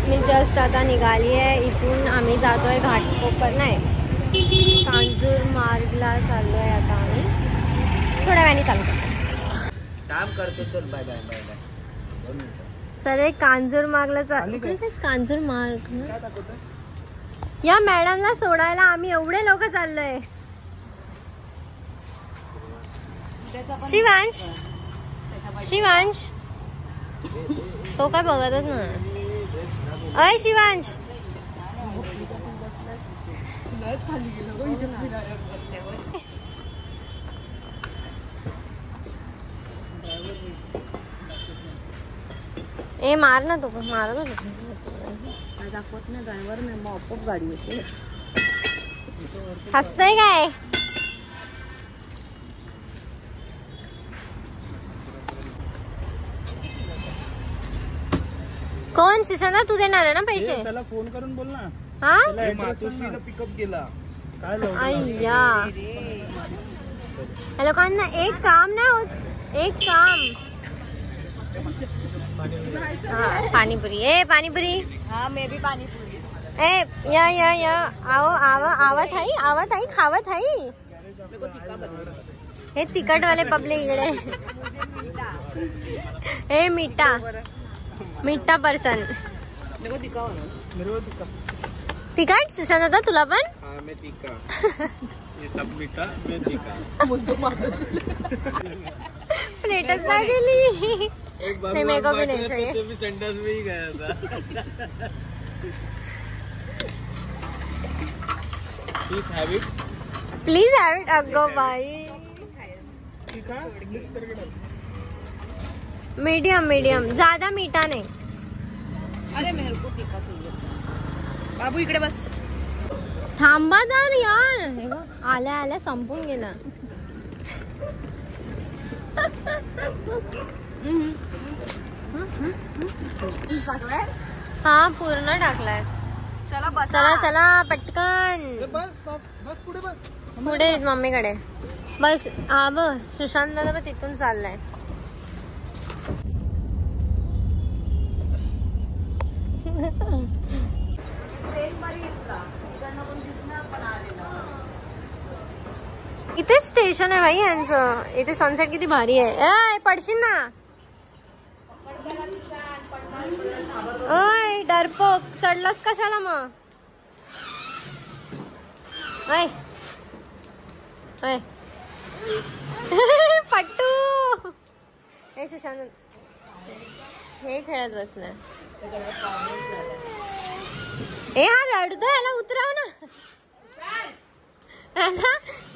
मी just आता निघाली आहे इथून. आम्ही जातोय घाटकोपर नाही कांजूरमार्गला चाललोय आता आम्ही. थोड्या वेळाने चालू काम करते. चल बाय बाय बाय बाय. सर्व कांजूरमार्गला कांजूरमार्ग या मॅडमला सोडायला आम्ही एवढे लोक चाललोय. शिवांश शिवांश तो काय बघतच ना. अय शिवांश ए मार ना तो मार दाखवत ना ड्रायव्हर नाही मग गाडी येते. हसतय काय. कोण सुशांत तू देणार आहे ना पैसे. त्याला फोन करून बोल ना. हा मातोश्रीला पिकअप केला काय अय्या या लोकांना एक काम नाही होत. एक काम पाणीपुरी ए पाणीपुरी. हाँ मैं भी पानीपुरी. ए या आओ आवत आई खावत आई. हे तिखट वाले पब्लिक इकडे. ए मीठा पर्सन. तिखट सुशांत दादा तुला पण. हाँ मैं तीखा. ये सब मीठा मैं तीखा. प्लेटच नाही गेली. नहीं मेरे को भी नहीं चाहिए. तो भी सेंटर्स में ही गया था. Please have it. अगो भाई मीडियम ज्यादा मीठा नहीं. अरे मेरे को तीखा चाहिए. बाबू इकडे बस. थांबा तर यार. आल्या संपून गेला. हा पूर्ण टाकलाय. चला पटकन. बस पुढे मम्मीकडे बस. हा ब सुशांत दादा तिथून चाललाय. इथे स्टेशन आहे भाई यांचं. इथे सनसेट किती भारी आहे. ए पडशील ना. ओय डरपोक चढलाच कशाला मग. पट्टू हे सुशांत हे खेळत बसलाय. ए हा रडतोय. याला उतराव ना.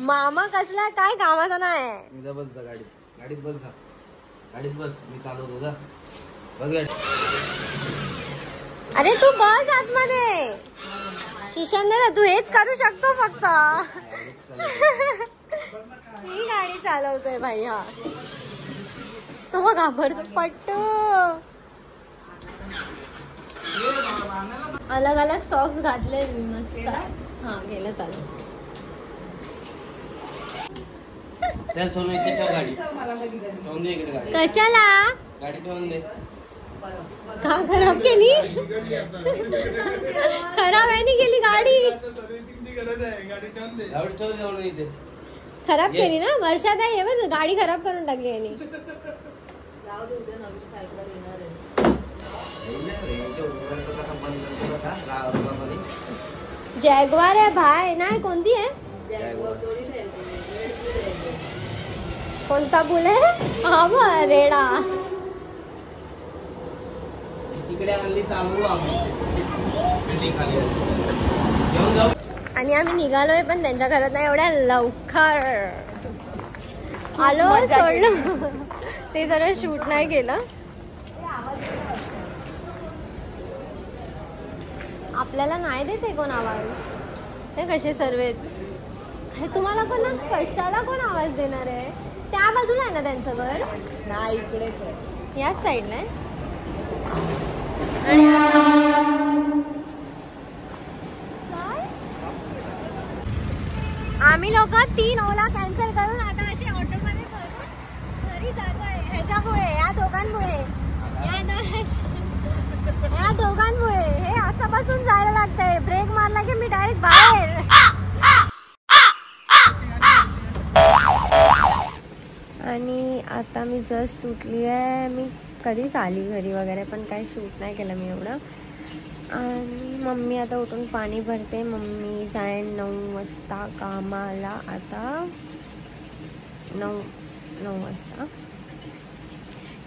मामा कसला काय कामाचा नाही. बस जा गाडीत बस जा. गाडीत बस. मी चालवतो जा. बस गाडी. अरे तू बस आतमध्ये. सुशांत तू हेच करू शकतो फक्त. ही गाडी चालवतोय भाई. हा तो बघ घाबरतो. पट्टू अलग सॉक्स घातले मी मस्त. हा गेलं चालू. चल सोनू इथे ठेव गाडी. ठेवून दे इकडे गाडी. कशाला गाडी ठेवून दे. का खराब केली. खराब आहे नाही केली गाडी. सर्व्हिसिंगची गरज आहे. गाडी ठेवून दे. गाडी ठेव जाऊन इथे. खराब केली ना वर्षात आहे. हे बघ गाडी खराब करून टाकली यांनी. जॅग्वार आहे भाई. नाही कोणती आहे. कोणता बुल आहे. हा ब रेडा. तिकडे आणली चालू आम्ही. बिल्डिंग खाली घेऊन जाऊ. आणि आम्ही निघालोय पण त्यांच्या घरात नाही एवढ्या लवकर आलो. सोडलं ते जरा शूट नाही केलं. आपल्याला नाही देते कोण आवाज. हे कसे सर्व हे तुम्हाला पण कशाला कोण आवाज देणार आहे. त्या बाजूला आहे ना त्यांचं घर. नाही इकडेच आहे. याच साईडला आहे. आम्ही लोक 3 ओला कॅन्सल करून आता असे ऑटोमध्ये करून घरी जातोय. ह्याच्यामुळे या दोघांमुळे या दोघांमुळे हे मी डायरेक्ट बाहेर. आणि आता मी जस्ट उठली आहे. मी कधीच आली घरी वगैरे, पण काही शूट नाही केलं मी एवढं. आणि मम्मी आता उठून पाणी भरते. मम्मी जाईन 9 वाजता कामाला. आता 9 वाजता.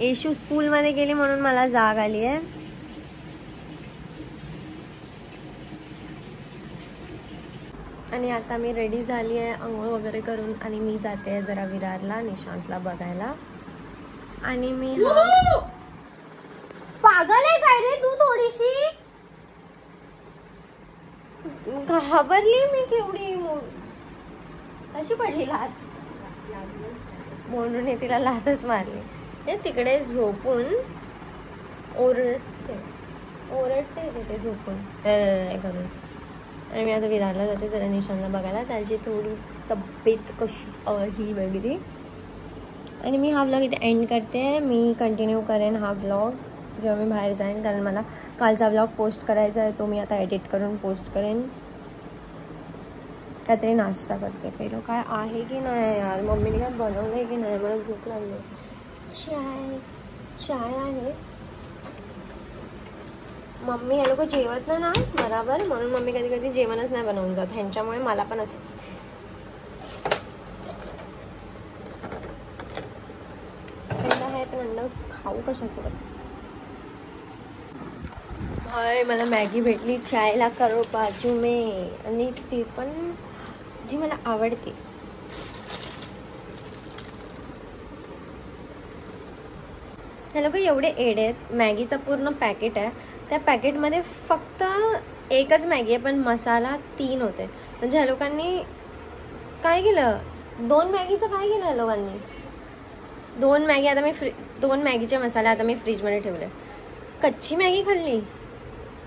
येशू स्कूलमध्ये गेली म्हणून मला जाग आली आहे. आणि आता मी रेडी झाली आहे आंघोळ वगैरे करून. आणि मी जाते जरा विरारला निशांतला बघायला. आणि मी पागल आहे काय रे तू? थोडीशी घाबरली मी केवढी. अशी पडली लात म्हणून हे तिला लातच मारली. हे तिकडे झोपून ओरडते तिथे झोपून करून. आणि मी आता विरारला जाते जरा निशांतला बघायला. त्याची थोडी तब्येत कशी ही वगैरे. आणि मी हा व्लॉग इथे एंड करते. मी कंटिन्यू करेन हा व्लॉग जेव्हा मी बाहेर जाईन, कारण मला कालचा व्लॉग पोस्ट करायचा आहे. तो मी आता एडिट करून पोस्ट करेन. काहीतरी नाश्ता करते पहिलं. काय आहे की नाही यार, मम्मीने काय बनवलं आहे की नाही, मला भूक लागली. चाय आहे. मम्मी हे लोक जेवत ना बरोबर, म्हणून मम्मी कधी कधी जेवणच नाही बनवून जात. ह्यांच्यामुळे मला पण असंच. अंडा आहे पण अंडा खाऊ कशासोबत. हाय, मला मॅगी भेटली. चायला करो बाजू में. आणि ती पण जी मला आवडते. हे लोक एवढे एडे आहेत. मॅगीचा पूर्ण पॅकेट आहे. त्या पॅकेटमध्ये फक्त एकच मॅगी आहे, पण मसाला 3 होते. म्हणजे ह्या लोकांनी काय केलं, 2 मॅगीचं काय केलं ह्या लोकांनी. 2 मॅगी आता मी 2 मॅगीचे मसाले आता मी फ्रीजमध्ये ठेवले. कच्ची मॅगी खाल्ली.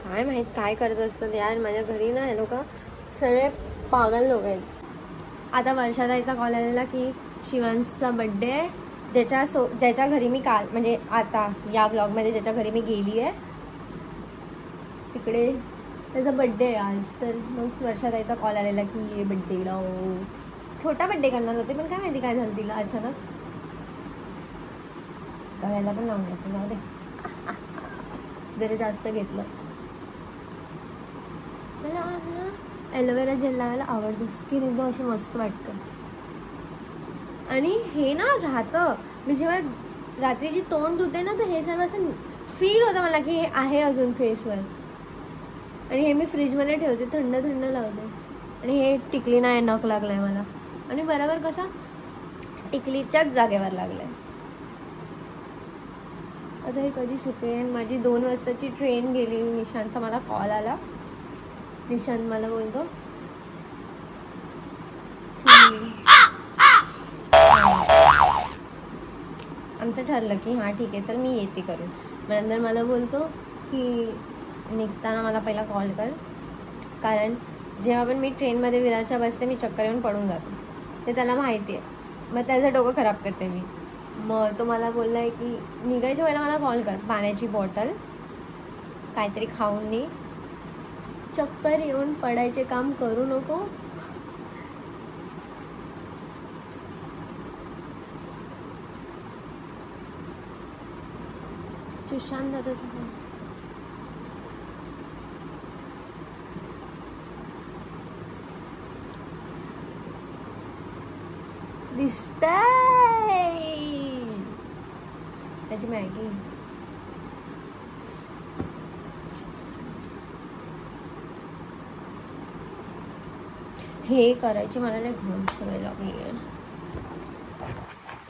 काय माहीत काय करत असतात यार. माझ्या घरी ना हे लोक सर्व पागल लोक आहेत. आता वर्षाताईचा कॉल आलेला की शिवांशचा बड्डे आहे. ज्याच्या घरी मी काल म्हणजे आता या व्लॉगमध्ये ज्याच्या घरी मी गेली आहे तिकडे त्याचा बड्डे आहे आज. तर मग वर्षाताईचा कॉल आलेला की ये बड्डेला. छोटा बड्डे करणार होते, पण काय माहिती काय झालं तिला अचानक. करायला पण लावून घेतलं. जाऊ दे, जरा जास्त घेतलं. मला ना ॲलोवेरा जेल लावायला आवडतं. स्किन एकदम अशी मस्त वाटतं. आणि हे ना राहतं. मी जेव्हा रात्रीची तोंड धुते ना, तर हे सर्व असं फील होतं मला की हे आहे अजून फेसवर. आणि हे मी फ्रीजमध्ये ठेवते, थंड थंड लावते. आणि हे टिकली नाही, नख लागलाय मला. आणि बरोबर कसा टिकलीच्याच जागेवर लागलाय. आता हे कधी सुकेन. माझी 2 वाजताची ट्रेन गेली. निशांतचा मला कॉल आला. निशांत मला बोलतो आमचं ठरलं की हां ठीक आहे चल मी येते करून. मग नंतर मला बोलतो की निघताना मला पहिला कॉल कर, कारण जेव्हा पण मी ट्रेनमध्ये विरारच्या बसते मी चक्कर येऊन पडून जाते. ते त्याला माहिती आहे. मग त्याचं डोकं खराब करते मी. मग तो मला बोलला आहे की निघायच्या वेळेला मला कॉल कर. पाण्याची बॉटल काहीतरी खाऊन निघ. चक्कर येऊन पडायचे काम करू नको. सुशांत दादाचा फोन. दिसतंय त्याची मॅगी. हे करायची मला नाही घोल सवय लागली आहे.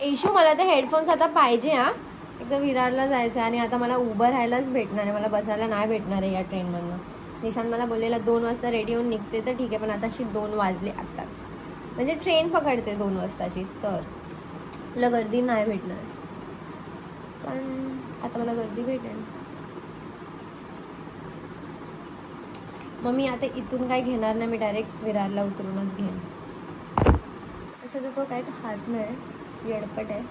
येशू मला ते हेडफोन्स आता पाहिजे. हा एकदम विरारला जायचं आहे आणि आता मला उभं राहायलाच भेटणार आहे. मला बसायला नाही भेटणार आहे या ट्रेनमधनं. निशांत मला बोललेला 2 वाजता रेडी होऊन निघते, तर ठीक आहे. पण आताशी 2 वाजले आत्ताच. म्हणजे ट्रेन पकडते 2 वाजताची, तर मला गर्दी नाही भेटणार. पण आता मला गर्दी भेटेल. मग मी आता इथून काय घेणार नाही. मी डायरेक्ट विरारला उतरूनच घेईन. असं तर तो काय हात नाही, येडपट आहे.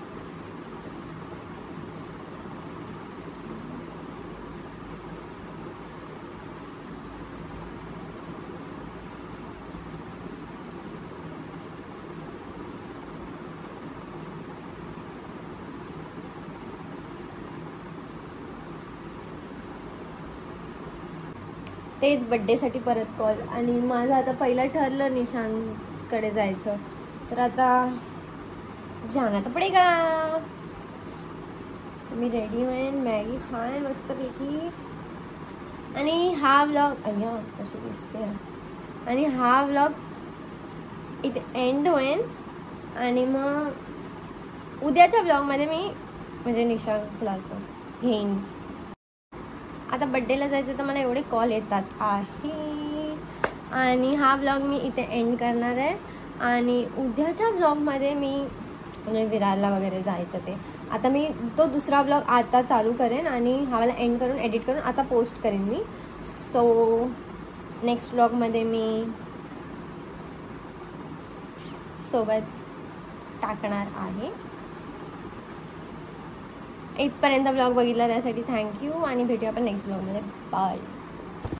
तेच बड्डेसाठी परत कॉल. आणि माझं आता पहिलं ठरलं निशांतकडे जायचं, तर आता जाना तर पडेगा. मी रेडी होईन, मॅगी खाईन मस्तपैकी. आणि हा व्लॉग अय्या कशी दिसते. आणि हा व्लॉग इथे एंड होईल. आणि मग उद्याच्या व्लॉगमध्ये मी म्हणजे निशांतला असं घेईन. आता बड्डेला जायचं तर मला एवढे कॉल येतात आहे. आणि हा व्लॉग मी इथे एंड करणार आहे. आणि उद्याच्या व्लॉगमध्ये मी म्हणजे विरारला वगैरे जायचं ते आता मी तो दुसरा व्लॉग आता चालू करेन आणि हा वाला एंड करून एडिट करून आता पोस्ट करेन मी. सो नेक्स्ट व्लॉगमध्ये मी सोबत टाकणार आहे. इथपर्यंत व्लॉग बघितला त्यासाठी थँक्यू आणि भेटूया आपण नेक्स्ट व्लॉगमध्ये. बाय.